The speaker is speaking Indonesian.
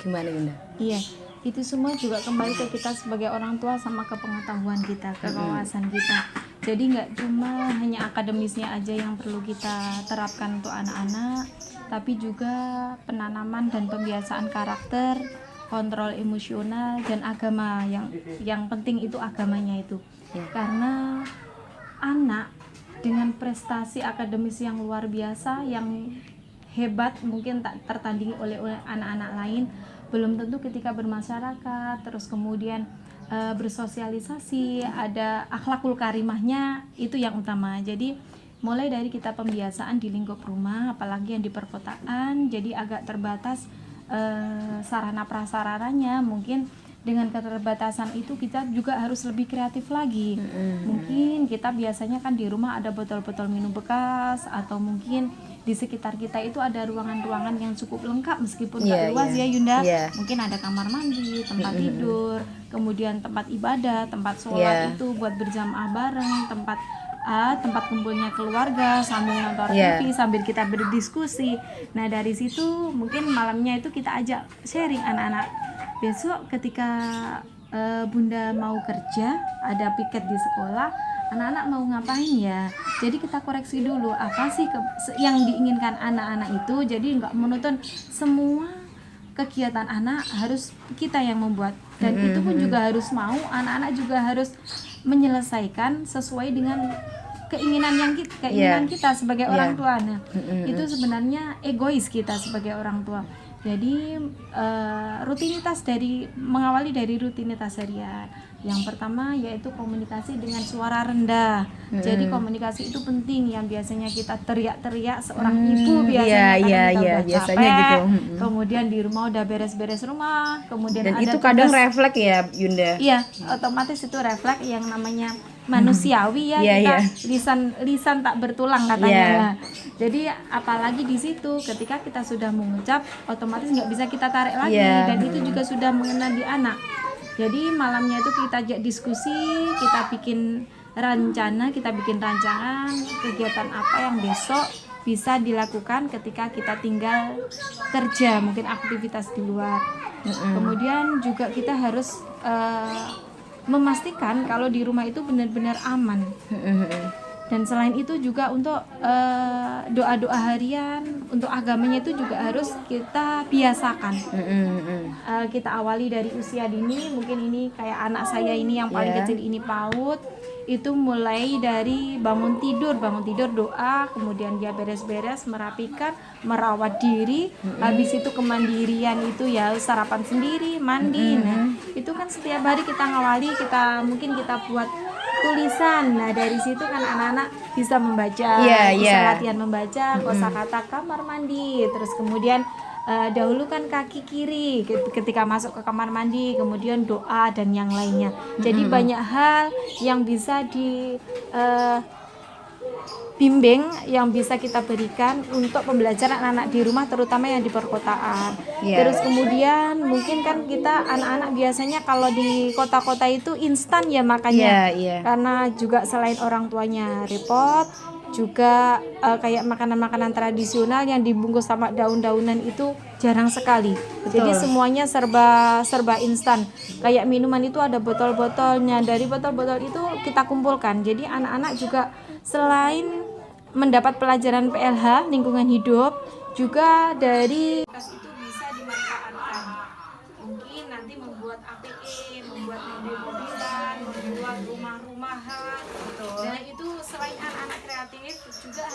gimana Yunda? Iya, itu semua juga kembali ke kita sebagai orang tua sama ke pengetahuan kita, ke kewawasan kita. Jadi nggak cuma hanya akademisnya aja yang perlu kita terapkan untuk anak-anak, tapi juga penanaman dan pembiasaan karakter, kontrol emosional, dan agama. Yang penting itu agamanya itu. Karena anak dengan prestasi akademis yang luar biasa, yang hebat, mungkin tak tertandingi oleh anak-anak lain, belum tentu ketika bermasyarakat, terus kemudian bersosialisasi, ada akhlakul karimahnya, itu yang utama. Jadi mulai dari kita pembiasaan di lingkup rumah, apalagi yang di perkotaan, jadi agak terbatas sarana prasarananya. Mungkin dengan keterbatasan itu kita juga harus lebih kreatif lagi. Mungkin kita biasanya kan di rumah ada botol-botol minum bekas, atau mungkin di sekitar kita itu ada ruangan-ruangan yang cukup lengkap meskipun nggak luas ya Yunda. Mungkin ada kamar mandi, tempat tidur, kemudian tempat ibadah, tempat sholat itu buat berjamaah bareng, tempat kumpulnya keluarga sambil nonton TV, sambil kita berdiskusi. Nah dari situ mungkin malamnya itu kita ajak sharing anak-anak. Besok ketika Bunda mau kerja, ada piket di sekolah, anak-anak mau ngapain ya? Jadi kita koreksi dulu apa sih yang diinginkan anak-anak itu. Jadi nggak monoton semua kegiatan anak harus kita yang membuat, dan itu pun juga harus mau anak-anak juga harus menyelesaikan sesuai dengan keinginan kita sebagai orang tua. Nah itu sebenarnya egois kita sebagai orang tua. Jadi mengawali dari rutinitas harian. Yang pertama yaitu komunikasi dengan suara rendah. Jadi komunikasi itu penting, yang biasanya kita teriak-teriak, seorang ibu biasanya kita udah capek, gitu. Kemudian di rumah udah beres-beres rumah, kemudian dan ada itu kadang refleks ya Yunda. Iya, otomatis itu refleks yang namanya manusiawi ya, kita lisan tak bertulang katanya. Jadi apalagi di situ ketika kita sudah mengucap, otomatis nggak bisa kita tarik lagi, dan itu juga sudah mengena di anak. Jadi malamnya itu kita ajak diskusi, kita bikin rencana, kita bikin rancangan kegiatan apa yang besok bisa dilakukan ketika kita tinggal kerja, mungkin aktivitas di luar. Kemudian juga kita harus memastikan kalau di rumah itu benar-benar aman. Dan selain itu juga untuk doa-doa harian, untuk agamanya itu juga harus kita biasakan. Kita awali dari usia dini, mungkin ini kayak anak saya ini yang paling kecil ini PAUD, itu mulai dari bangun tidur doa, kemudian dia beres-beres, merapikan, merawat diri, habis itu kemandirian itu ya sarapan sendiri, mandi. Nah itu kan setiap hari kita ngawali, mungkin kita buat tulisan. Nah dari situ kan anak-anak bisa membaca, bisa latihan membaca kosakata kamar mandi, terus kemudian dahulukan kaki kiri ketika masuk ke kamar mandi, kemudian doa dan yang lainnya. Jadi banyak hal yang bisa bimbing yang bisa kita berikan untuk pembelajaran anak di rumah, terutama yang di perkotaan. Terus kemudian mungkin kan kita anak-anak biasanya kalau di kota-kota itu instan ya makannya, karena juga selain orang tuanya repot, juga kayak makanan-makanan tradisional yang dibungkus sama daun-daunan itu jarang sekali. Jadi semuanya serba instan. Kayak minuman itu ada botol-botolnya, dari botol-botol itu kita kumpulkan. Jadi anak-anak juga selain mendapat pelajaran PLH lingkungan hidup, juga dari itu bisa dimanfaatkan. Mungkin nanti membuat APE, membuat mobil-mobilan, membuat rumah-rumahan. Nah itu selain anak-anak kreatif juga